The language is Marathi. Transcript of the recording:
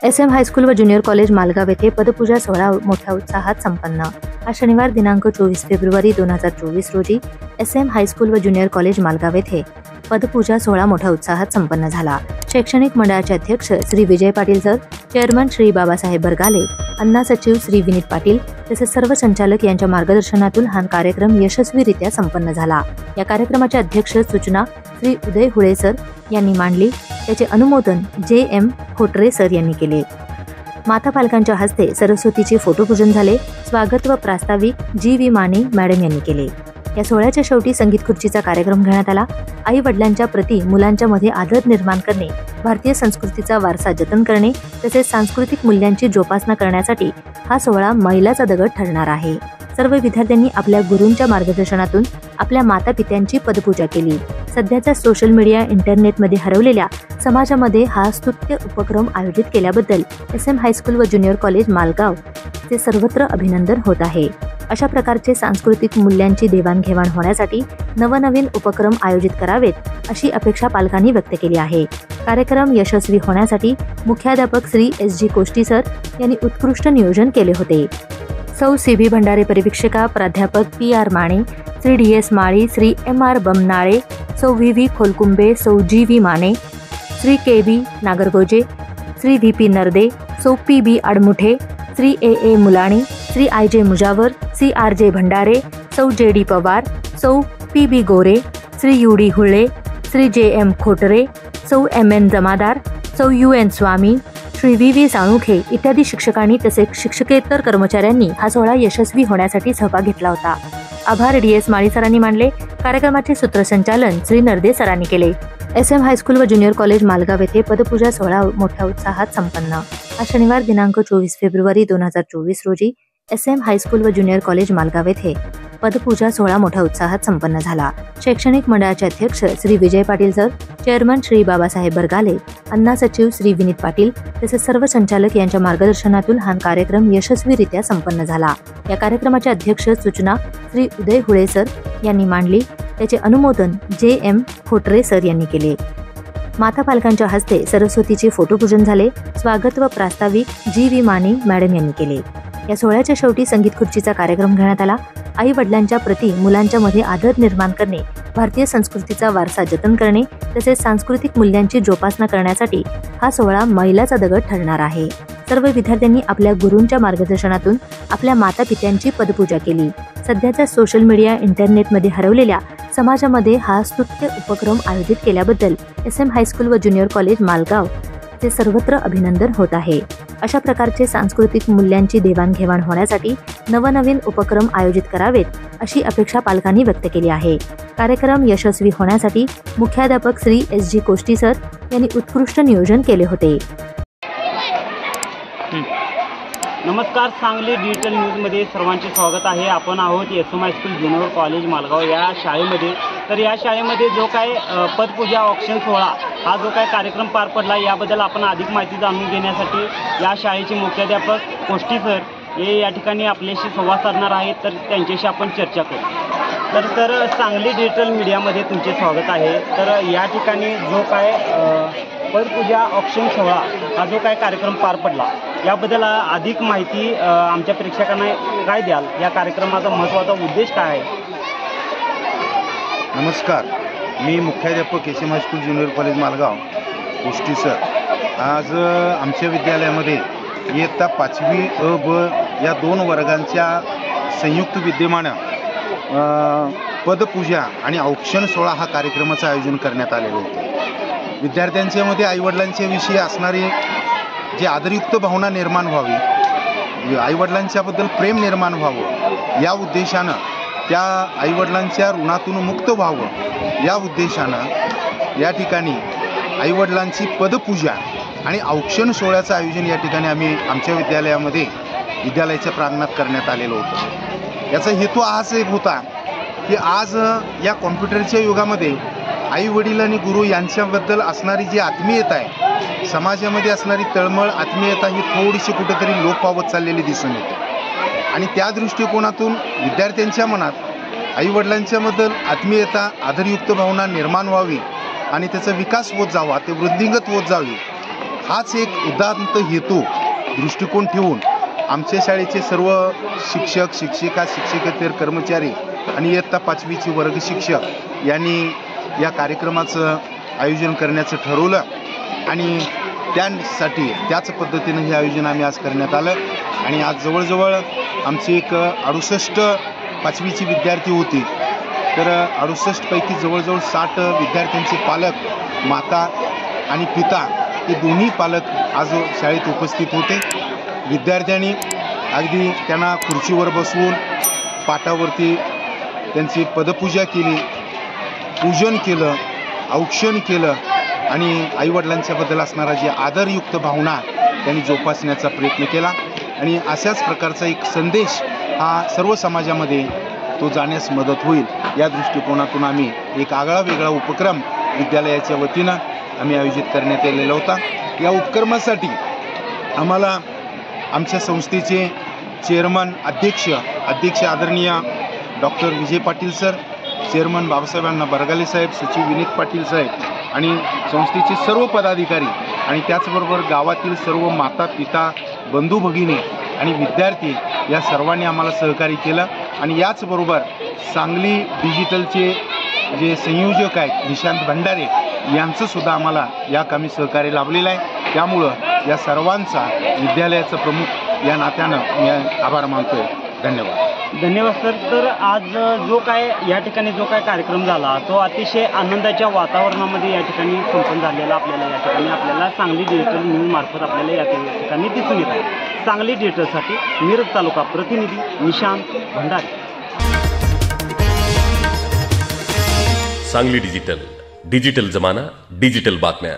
SM हायस्कूल व ज्युनियर कॉलेज मालगाव येथे पदपूजा सोहळा मोठ्या उत्साहात संपन्न। आज शनिवार दिनांक 24 फेब्रुवारी 2024 रोजी SM हायस्कूल व ज्युनियर कॉलेज मालगाव येथे पदपूजा सोहळा मोठ्या उत्साहात संपन्न झाला। शैक्षणिक मंडळाचे अध्यक्ष श्री विजय पाटील सर, चेअरमन श्री बाबासाहेब बरगाले, अण्णा सचिव श्री विनीत पाटील तसेच सर्व संचालक यांच्या मार्गदर्शनातून हा कार्यक्रम यशस्वीरित्या संपन्न झाला। या कार्यक्रमाचे अध्यक्ष सूचना श्री उदय हुळे सर यांनी मांडली, त्याचे अनुमोदन JM खोटरे सर यांनी केले। माता पालकांच्या हस्ते सरस्वतीचे फोटोपूजन झाले। स्वागत व प्रास्ताविक GV माने मॅडम यांनी केले। या सोहळ्याच्या शेवटी संगीत खुर्चीचा कार्यक्रम घेण्यात आला। आई वडिलांच्या प्रति मुलांच्या मध्ये आदर निर्माण करणे, भारतीय संस्कृतीचा वारसा जतन करणे तसेच सांस्कृतिक मूल्यांची जोपासना करण्यासाठी हा सोहळा मैलाचा दगड ठरणार आहे। सर्व विद्यार्थ्यांनी आपल्या गुरूंच्या मार्गदर्शनातून आपल्या मातापित्यांची पदपूजा केली। सध्याच्या सोशल मीडिया इंटरनेटमध्ये हरवलेल्या समाजामध्ये हा स्तुत्य उपक्रम आयोजित केल्याबद्दल SM हायस्कूल व ज्युनियर कॉलेज मालगाव चे सर्वत्र अभिनंदन होत आहे। अशा प्रकारचे सांस्कृतिक मूल्यांची देवाणघेवाण होण्यासाठी नवनवीन उपक्रम आयोजित करावेत अशी अपेक्षा पालकांनी व्यक्त केली आहे। कार्यक्रम यशस्वी होण्यासाठी मुख्याध्यापक श्री SG कोष्टी सर यांनी उत्कृष्ट नियोजन केले होते। सौ CB भंडारे परिवीक्षिका, प्राध्यापक PR माने, श्री DS माळी, श्री MR बमनाळे, सौ VV खोलकुंबे, सौ GV Mane, Shri KB Nagargoje, Shri VP Narde, सौ PB आडमुठे, Shri AA Mulani, Shri IJ Mujawar, Shri RJ Bhandare, सौ JD पवार, सौ PB गोरे, श्री UD हुळे, श्री JM खोटरे, सौ MN जमादार, सौ UN स्वामी, श्री VV साळुंखे इत्यादी शिक्षकांनी तसेच शिक्षकेतर कर्मचाऱ्यांनी हा सोहळा यशस्वी होण्यासाठी सहभाग घेतला होता। आभार DS माळी सरांनी मानले। कार्यक्रमाचे सूत्रसंचालन श्री नरदे सरांनी केले। SM हायस्कूल व ज्युनियर कॉलेज मालगाव येथे पदपूजा सोहळा मोठ्या उत्साहात संपन्न। आज शनिवार दिनांक 24 फेब्रुवारी 2024 रोजी SM हायस्कूल व ज्युनियर कॉलेज मालगाव येथे पदपूजा सोहळा मोठ्या उत्साहात संपन्न झाला। शैक्षणिक मंडळाचे अध्यक्ष श्री विजय पाटील सर, चेअरमन श्री बाबासाहेब बरगाले, अण्णा सचिव श्री विनीत पाटील तसेच सर्व संचालक यांच्या मार्गदर्शनातून हा कार्यक्रम यशस्वीरित्या संपन्न झाला। या कार्यक्रमाचे अध्यक्ष सूचना श्री उदय हुळे सर यांनी मांडली, त्याचे अनुमोदन JM खोटरे सर यांनी केले। माता पालकांच्या हस्ते सरस्वतीचे फोटोपूजन झाले। स्वागत व प्रास्ताविक GV माने मॅडम यांनी केले। या सोहळ्याच्या शेवटी संगीत खुर्चीचा कार्यक्रम घेण्यात आला। आई वडिलांच्या प्रति मुलांच्या मध्ये आदर निर्माण करणे, भारतीय संस्कृतीचा वारसा जतन करणे तसेच सांस्कृतिक मूल्यांची जोपासना करण्यासाठी हा सोहळा मैलाचा दगड ठरणार आहे। सर्व विद्यार्थ्यांनी आपल्या गुरूंच्या मार्गदर्शनातून आपल्या मातापित्यांची पदपूजा केली। सध्याच्या सोशल मीडिया इंटरनेटमध्ये हरवलेल्या समाजामध्ये हा स्तुत्य उपक्रम आयोजित केल्याबद्दल SM हायस्कूल व ज्युनियर कॉलेज मालगाव चे सर्वत्र अभिनंदन होत आहे। अशा प्रकारचे सांस्कृतिक मूल्यांची देवाणघेवाण होण्यासाठी नवनवीन उपक्रम आयोजित करावेत अशी अपेक्षा पालकांनी व्यक्त केली आहे। कार्यक्रम यशस्वी होण्यासाठी मुख्याध्यापक श्री SG कोष्टी सर यांनी उत्कृष्ट नियोजन केले होते। नमस्कार, सांगली डिजिटल न्यूजमध्ये सर्वांचे स्वागत आहे। आपण आहोत SM high school junior college Malgaon या शाळेमध्ये। तर या शाळेमध्ये जो काय पदपूजा ऑक्शन सोहळा हा जो काय कार्यक्रम पार पडला याबद्दल आपण अधिक माहिती जाणून घेण्यासाठी या शाळेचे मुख्याध्यापक कोष्टी सर हे या ठिकाणी आपल्याशी संवाद साधणार आहेत। तर त्यांच्याशी आपण चर्चा करू। तर सांगली डिजिटल मीडियामध्ये तुमचे स्वागत आहे। तर या ठिकाणी जो काय पदपूजा ऑक्शन सोहळा हा जो काय कार्यक्रम पार पडला याबद्दल अधिक माहिती आमच्या प्रेक्षकांना काय द्याल? या कार्यक्रमाचा महत्त्वाचा उद्देश काय आहे? नमस्कार, मी मुख्याध्यापक SM high school junior college Malgaon Koshti sir. आज आमच्या विद्यालयामध्ये इयत्ता 5वी अ ब या 2 वर्गांच्या संयुक्त विद्यमानं पदपूजा आणि औक्षण सोहळा हा कार्यक्रमाचं आयोजन करण्यात आलेलं होतं। विद्यार्थ्यांच्यामध्ये आईवडिलांच्या विषयी असणारी जी आदरयुक्त भावना निर्माण व्हावी, आईवडिलांच्याबद्दल प्रेम निर्माण व्हावं या उद्देशानं, त्या आईवडिलांच्या ऋणातून मुक्त व्हावं या उद्देशानं या ठिकाणी आईवडिलांची पदपूजा आणि औक्षण सोहळ्याचं आयोजन या ठिकाणी आम्ही आमच्या विद्यालयाच्या प्रांगणात करण्यात आलेलं होतं। याचा हेतू हाच एक होता की आज या कॉम्प्युटरच्या युगामध्ये आई वडील आणि गुरु यांच्याबद्दल असणारी जी आत्मीयता आहे, समाजामध्ये असणारी तळमळ आत्मीयता ही थोडीशी कुठेतरी लोप पावत चाललेली दिसून येते। आणि त्या दृष्टिकोनातून विद्यार्थ्यांच्या मनात आईवडिलांच्याबद्दल आत्मीयता, आदरयुक्त भावना निर्माण व्हावी आणि त्याचा विकास होत जावा, ते वृद्धिंगत होत जावी हाच एक उदात्त हेतू दृष्टिकोन ठेवून आमच्या शाळेचे सर्व शिक्षक, शिक्षिका, शिक्षकेतर कर्मचारी आणि इयत्ता 5वीचे वर्ग शिक्षक यांनी या कार्यक्रमाचं आयोजन करण्याचं ठरवलं आणि त्यासाठी त्याच पद्धतीनं हे आयोजन आम्ही आज करण्यात आलं. आणि आज जवळजवळ आमची एक 68 5वीची विद्यार्थी होती. तर 68 पैकी जवळजवळ 60 विद्यार्थ्यांचे पालक, माता आणि पिता हे दोन्ही पालक आज शाळेत उपस्थित होते. विद्यार्थ्यांनी अगदी त्यांना खुर्चीवर बसवून पाटावरती त्यांची पदपूजा केली, पूजन केलं, औक्षण केलं आणि आईवडिलांच्याबद्दल असणारा जे आदरयुक्त भावना त्यांनी जोपासण्याचा प्रयत्न केला. आणि अशाच प्रकारचा एक संदेश हा सर्व समाजामध्ये तो जाण्यास मदत होईल या दृष्टिकोनातून आम्ही एक आगळा वेगळा उपक्रम विद्यालयाच्या वतीनं आम्ही आयोजित करण्यात आलेला होता. या उपक्रमासाठी आम्हाला आमच्या संस्थेचे चेअरमन अध्यक्ष आदरणीय doctor Vijay Patil sir, chairman बाबासाहेबांना बरगाले साहेब, सचिव विनीत पाटील साहेब आणि संस्थेचे सर्व पदाधिकारी आणि त्याचबरोबर गावातील सर्व माता, पिता, बंधू, भगिनी आणि विद्यार्थी या सर्वांनी आम्हाला सहकार्य केलं. आणि याचबरोबर सांगली डिजिटलचे जे संयोजक आहेत निशांत भंडारे यांचंसुद्धा आम्हाला या कामी सहकार्य लाभलेलं आहे. त्यामुळं या सर्वांचा विद्यालयाचा प्रमुख या नात्यानं मी आभार मानतोय. धन्यवाद सर. तर आज जो काय या ठिकाणी जो काय कार्यक्रम झाला तो अतिशय आनंदाच्या वातावरणामध्ये या ठिकाणी संपन्न झालेला आपल्याला सांगली डिजिटल न्यूज मार्फत आपल्याला या ठिकाणी दिसून येत आहे. सांगली डिजिटलसाठी मिरज तालुका प्रतिनिधी निशांत भंडारे. सांगली डिजिटल जमाना, डिजिटल बातम्या.